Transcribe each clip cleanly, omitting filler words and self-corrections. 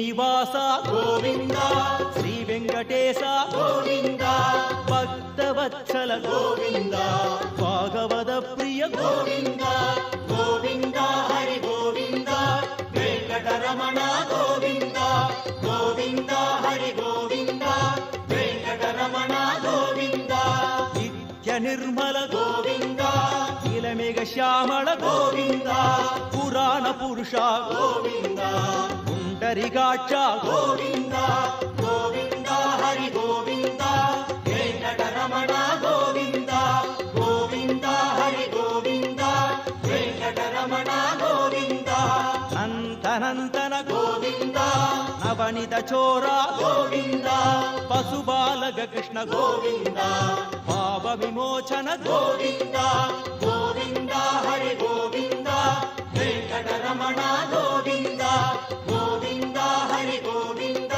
శ్రీనివాస గోవింద శ్రీ వెంకటేశ గోవింద భక్తవత్సల గోవింద భాగవత ప్రియ గోవింద గోవింద హరి గోవింద వెంకటరమణ గోవింద గోవింద హరి గోవింద వెంకటరమణ గోవింద నిత్య నిర్మల గోవింద నీలమేఘ శ్యామళ గోవింద పురాణ పురుష గోవింద పుండరీకాక్ష గోవింద గోవింద హరి గోవింద వెంకటరమణ గోవింద గోవింద హరి గోవింద వెంకటరమణ గోవింద నంతనంతన గోవింద నవనిత చోర గోవింద పశుబాలక కృష్ణ గోవింద పాప విమోచన గోవింద గోవింద హరి గోవింద వెంకటరమణ గోవింద గోవింద హరి గోవింద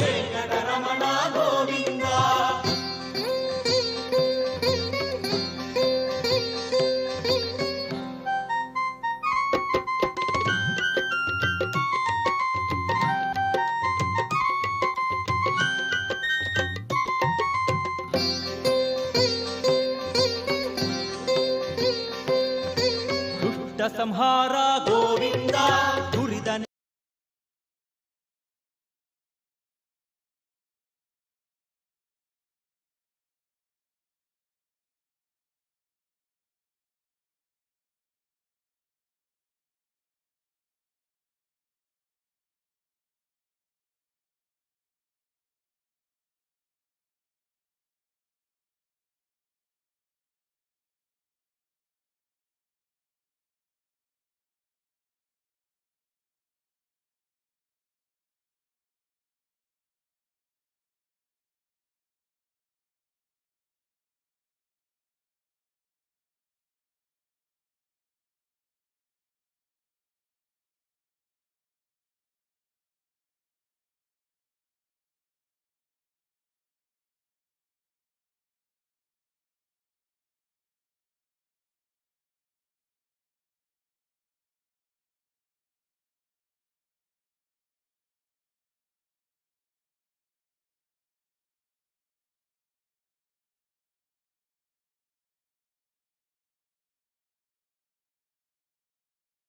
వెంకటరమణ గోవింద దుష్ట సంహార గోవింద